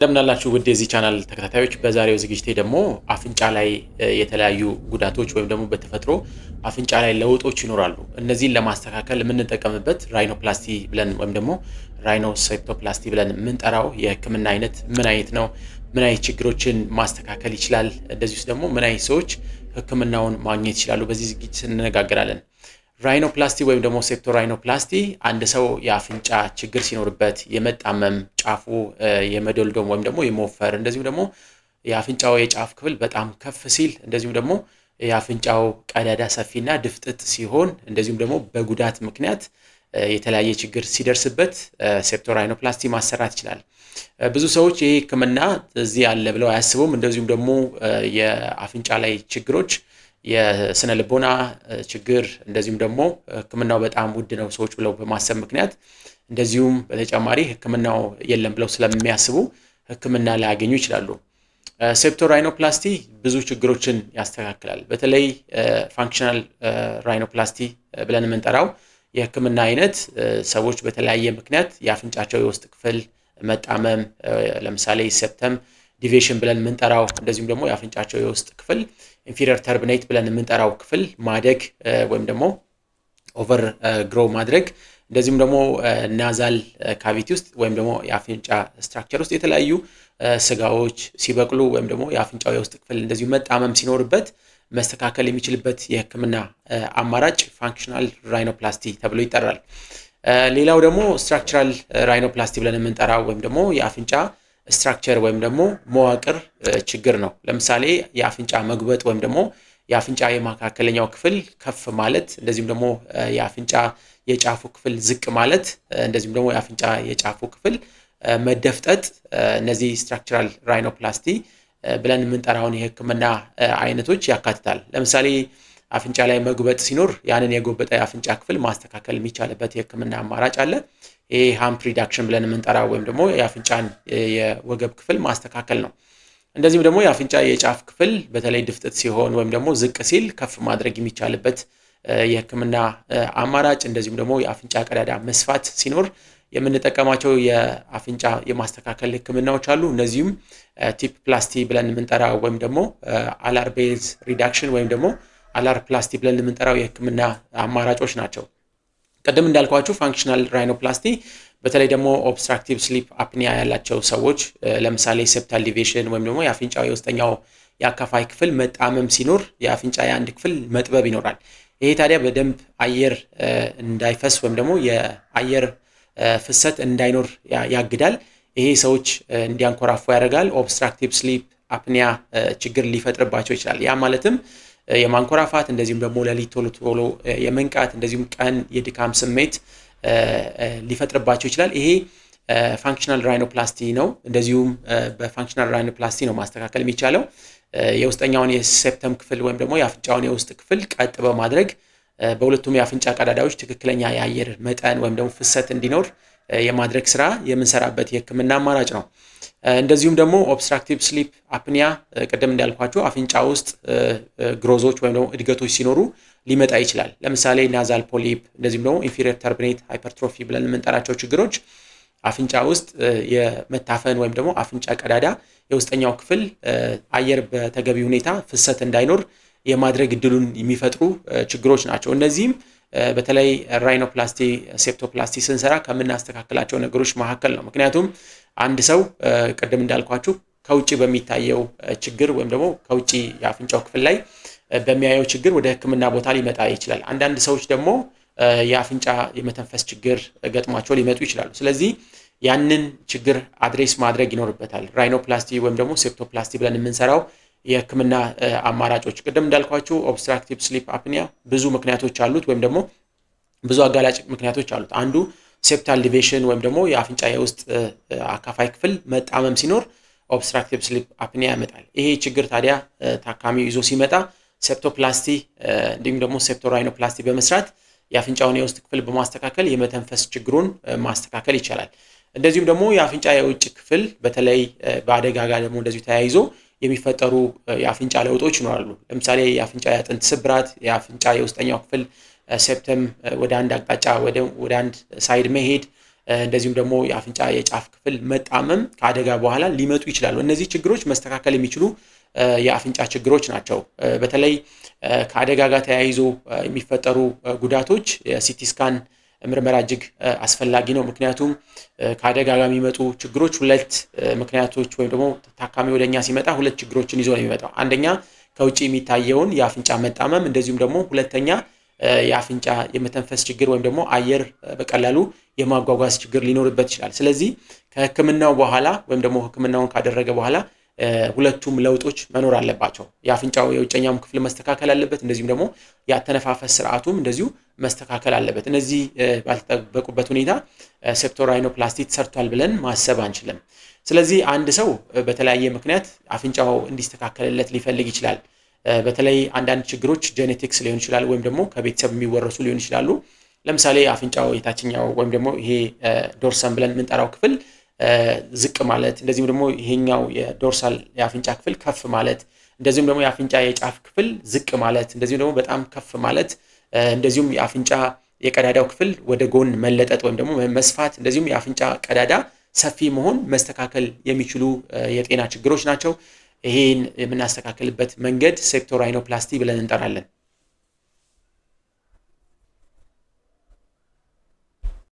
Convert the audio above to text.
እንደምናላችሁ ውድ የዚህ ቻናል ተከታታዮች በዛሬው ዝግጅቴ ደግሞ አፍንጫ ላይ የተለያዩ ጉዳቶች ወይም ደግሞ በተፈጥሮ አፍንጫ ላይ ለውጦች ይኖራሉ። እነዚህን ለማስተካከል የምንጠቀምበት ራይኖፕላስቲ ብለን ወይም ደግሞ ራይኖሴፕቶፕላስቲ ብለን የምንጠራው የህክምና አይነት ምን አይነት ነው? ምን አይነት ችግሮችን ማስተካከል ይችላል? እንደዚሁስ ደግሞ ምን አይነት ሰዎች ህክምናውን ማግኘት ይችላሉ? በዚህ ዝግጅት እንነጋገራለን። ራይኖፕላስቲ ወይም ደግሞ ሴፕቶ ራይኖፕላስቲ አንድ ሰው የአፍንጫ ችግር ሲኖርበት የመጣመም ጫፉ የመዶልዶም ወይም ደግሞ የመወፈር እንደዚሁም ደግሞ የአፍንጫው የጫፍ ክፍል በጣም ከፍ ሲል እንደዚሁም ደግሞ የአፍንጫው ቀዳዳ ሰፊና ድፍጥጥ ሲሆን እንደዚሁም ደግሞ በጉዳት ምክንያት የተለያየ ችግር ሲደርስበት ሴፕቶ ራይኖፕላስቲ ማሰራት ይችላል። ብዙ ሰዎች ይሄ ህክምና እዚህ አለ ብለው አያስቡም። እንደዚሁም ደግሞ የአፍንጫ ላይ ችግሮች የስነ ልቦና ችግር እንደዚሁም ደግሞ ህክምናው በጣም ውድ ነው ሰዎች ብለው በማሰብ ምክንያት እንደዚሁም በተጨማሪ ህክምናው የለም ብለው ስለሚያስቡ ህክምና ላያገኙ ይችላሉ። ሴፕቶ ራይኖፕላስቲ ብዙ ችግሮችን ያስተካክላል። በተለይ ፋንክሽናል ራይኖፕላስቲ ብለን የምንጠራው የህክምና አይነት ሰዎች በተለያየ ምክንያት የአፍንጫቸው የውስጥ ክፍል መጣመም ለምሳሌ ሴፕተም ዲቪዬሽን ብለን የምንጠራው እንደዚሁም ደግሞ የአፍንጫቸው የውስጥ ክፍል ኢንፌሪየር ተርቢኔት ብለን የምንጠራው ክፍል ማደግ ወይም ደግሞ ኦቨር ግሮ ማድረግ እንደዚሁም ደግሞ ናዛል ካቪቲ ውስጥ ወይም ደግሞ የአፍንጫ ስትራክቸር ውስጥ የተለያዩ ስጋዎች ሲበቅሉ ወይም ደግሞ የአፍንጫው የውስጥ ክፍል እንደዚሁ መጣመም ሲኖርበት መስተካከል የሚችልበት የህክምና አማራጭ ፋንክሽናል ራይኖፕላስቲ ተብሎ ይጠራል። ሌላው ደግሞ ስትራክቸራል ራይኖፕላስቲ ብለን የምንጠራው ወይም ደግሞ የአፍንጫ ስትራክቸር ወይም ደግሞ መዋቅር ችግር ነው። ለምሳሌ የአፍንጫ መጉበጥ ወይም ደግሞ የአፍንጫ የመካከለኛው ክፍል ከፍ ማለት እንደዚሁም ደግሞ የአፍንጫ የጫፉ ክፍል ዝቅ ማለት እንደዚሁም ደግሞ የአፍንጫ የጫፉ ክፍል መደፍጠጥ እነዚህ ስትራክቸራል ራይኖፕላስቲ ብለን የምንጠራውን የህክምና አይነቶች ያካትታል። ለምሳሌ አፍንጫ ላይ መጉበጥ ሲኖር ያንን የጎበጠ የአፍንጫ ክፍል ማስተካከል የሚቻልበት የህክምና አማራጭ አለ። ይሄ ሃምፕ ሪዳክሽን ብለን የምንጠራው ወይም ደግሞ የአፍንጫን የወገብ ክፍል ማስተካከል ነው። እንደዚሁም ደግሞ የአፍንጫ የጫፍ ክፍል በተለይ ድፍጥጥ ሲሆን ወይም ደግሞ ዝቅ ሲል ከፍ ማድረግ የሚቻልበት የህክምና አማራጭ እንደዚሁም ደግሞ የአፍንጫ ቀዳዳ መስፋት ሲኖር የምንጠቀማቸው የአፍንጫ የማስተካከል ህክምናዎች አሉ። እነዚህም ቲፕ ፕላስቲ ብለን የምንጠራው ወይም ደግሞ አላር ቤዝ ሪዳክሽን ወይም ደግሞ አላር ፕላስቲ ብለን የምንጠራው የህክምና አማራጮች ናቸው። ቀደም እንዳልኳችሁ ፋንክሽናል ራይኖፕላስቲ በተለይ ደግሞ ኦብስትራክቲቭ ስሊፕ አፕኒያ ያላቸው ሰዎች ለምሳሌ ሴፕታል ዲቪዬሽን ወይም ደግሞ የአፍንጫው የውስጠኛው የአካፋይ ክፍል መጣመም ሲኖር የአፍንጫ የአንድ ክፍል መጥበብ ይኖራል። ይሄ ታዲያ በደንብ አየር እንዳይፈስ ወይም ደግሞ የአየር ፍሰት እንዳይኖር ያግዳል። ይሄ ሰዎች እንዲያንኮራፉ ያደርጋል። ኦብስትራክቲቭ ስሊፕ አፕኒያ ችግር ሊፈጥርባቸው ይችላል። ያ ማለትም የማንኮራፋት እንደዚሁም ደግሞ ሌሊት ቶሎ ቶሎ የመንቃት እንደዚሁም ቀን የድካም ስሜት ሊፈጥርባቸው ይችላል። ይሄ ፋንክሽናል ራይኖፕላስቲ ነው። እንደዚሁም በፋንክሽናል ራይኖፕላስቲ ነው ማስተካከል የሚቻለው። የውስጠኛውን የሴፕተም ክፍል ወይም ደግሞ የአፍንጫውን የውስጥ ክፍል ቀጥ በማድረግ በሁለቱም የአፍንጫ ቀዳዳዎች ትክክለኛ የአየር መጠን ወይም ደግሞ ፍሰት እንዲኖር የማድረግ ስራ የምንሰራበት የህክምና አማራጭ ነው። እንደዚሁም ደግሞ ኦብስትራክቲቭ ስሊፕ አፕኒያ ቀደም እንዳልኳችሁ አፍንጫ ውስጥ ግሮዞች ወይም ደግሞ እድገቶች ሲኖሩ ሊመጣ ይችላል። ለምሳሌ ናዛል ፖሊፕ እንደዚሁም ደግሞ ኢንፌሪየር ተርቢኔት ሃይፐርትሮፊ ብለን የምንጠራቸው ችግሮች አፍንጫ ውስጥ የመታፈን ወይም ደግሞ አፍንጫ ቀዳዳ የውስጠኛው ክፍል አየር በተገቢ ሁኔታ ፍሰት እንዳይኖር የማድረግ እድሉን የሚፈጥሩ ችግሮች ናቸው። እነዚህም በተለይ ራይኖፕላስቲ ሴፕቶፕላስቲ ስንሰራ ከምናስተካክላቸው ነገሮች መካከል ነው። ምክንያቱም አንድ ሰው ቀደም እንዳልኳችሁ ከውጪ በሚታየው ችግር ወይም ደግሞ ከውጪ የአፍንጫው ክፍል ላይ በሚያየው ችግር ወደ ህክምና ቦታ ሊመጣ ይችላል። አንዳንድ ሰዎች ደግሞ የአፍንጫ የመተንፈስ ችግር ገጥሟቸው ሊመጡ ይችላሉ። ስለዚህ ያንን ችግር አድሬስ ማድረግ ይኖርበታል። ራይኖፕላስቲ ወይም ደግሞ ሴፕቶፕላስቲ ብለን የምንሰራው የህክምና አማራጮች ቅድም እንዳልኳችሁ ኦብስትራክቲቭ ስሊፕ አፕኒያ ብዙ ምክንያቶች አሉት ወይም ደግሞ ብዙ አጋላጭ ምክንያቶች አሉት። አንዱ ሴፕታል ዲቪዬሽን ወይም ደግሞ የአፍንጫ የውስጥ አካፋይ ክፍል መጣመም ሲኖር ኦብስትራክቲቭ ስሊፕ አፕኒያ ያመጣል። ይሄ ችግር ታዲያ ታካሚው ይዞ ሲመጣ ሴፕቶፕላስቲ እንዲሁም ደግሞ ሴፕቶ ራይኖፕላስቲ በመስራት የአፍንጫውን የውስጥ ክፍል በማስተካከል የመተንፈስ ችግሩን ማስተካከል ይቻላል። እንደዚሁም ደግሞ የአፍንጫ የውጭ ክፍል በተለይ በአደጋ ጋር ደግሞ እንደዚሁ ተያይዞ የሚፈጠሩ የአፍንጫ ለውጦች ይኖራሉ። ለምሳሌ የአፍንጫ የአጥንት ስብራት፣ የአፍንጫ የውስጠኛው ክፍል ሴፕተም ወደ አንድ አቅጣጫ ወደ አንድ ሳይድ መሄድ እንደዚሁም ደግሞ የአፍንጫ የጫፍ ክፍል መጣመም ከአደጋ በኋላ ሊመጡ ይችላሉ። እነዚህ ችግሮች መስተካከል የሚችሉ የአፍንጫ ችግሮች ናቸው። በተለይ ከአደጋ ጋር ተያይዞ የሚፈጠሩ ጉዳቶች የሲቲ ስካን ምርመራ እጅግ አስፈላጊ ነው። ምክንያቱም ከአደጋ ጋር የሚመጡ ችግሮች ሁለት ምክንያቶች ወይም ደግሞ ታካሚ ወደኛ ሲመጣ ሁለት ችግሮችን ይዞ ነው የሚመጣው። አንደኛ ከውጭ የሚታየውን የአፍንጫ መጣመም፣ እንደዚሁም ደግሞ ሁለተኛ የአፍንጫ የመተንፈስ ችግር ወይም ደግሞ አየር በቀላሉ የማጓጓዝ ችግር ሊኖርበት ይችላል። ስለዚህ ከህክምናው በኋላ ወይም ደግሞ ህክምናውን ካደረገ በኋላ ሁለቱም ለውጦች መኖር አለባቸው። የአፍንጫው የውጨኛው ክፍል መስተካከል አለበት፣ እንደዚሁም ደግሞ የአተነፋፈስ ስርዓቱም እንደዚሁ መስተካከል አለበት። እነዚህ ባልተጠበቁበት ሁኔታ ሴፕቶራይኖፕላስቲ ተሰርቷል ብለን ማሰብ አንችልም። ስለዚህ አንድ ሰው በተለያየ ምክንያት አፍንጫው እንዲስተካከልለት ሊፈልግ ይችላል። በተለይ አንዳንድ ችግሮች ጄኔቲክስ ሊሆን ይችላል ወይም ደግሞ ከቤተሰብ የሚወረሱ ሊሆን ይችላሉ። ለምሳሌ አፍንጫው የታችኛው ወይም ደግሞ ይሄ ዶርሰም ብለን የምንጠራው ክፍል ዝቅ ማለት፣ እንደዚሁም ደግሞ ይሄኛው የዶርሳል የአፍንጫ ክፍል ከፍ ማለት፣ እንደዚሁም ደግሞ የአፍንጫ የጫፍ ክፍል ዝቅ ማለት፣ እንደዚሁም ደግሞ በጣም ከፍ ማለት፣ እንደዚሁም የአፍንጫ የቀዳዳው ክፍል ወደ ጎን መለጠጥ ወይም ደግሞ መስፋት፣ እንደዚሁም የአፍንጫ ቀዳዳ ሰፊ መሆን መስተካከል የሚችሉ የጤና ችግሮች ናቸው። ይሄን የምናስተካክልበት መንገድ ሴፕቶራይኖፕላስቲ ብለን እንጠራለን።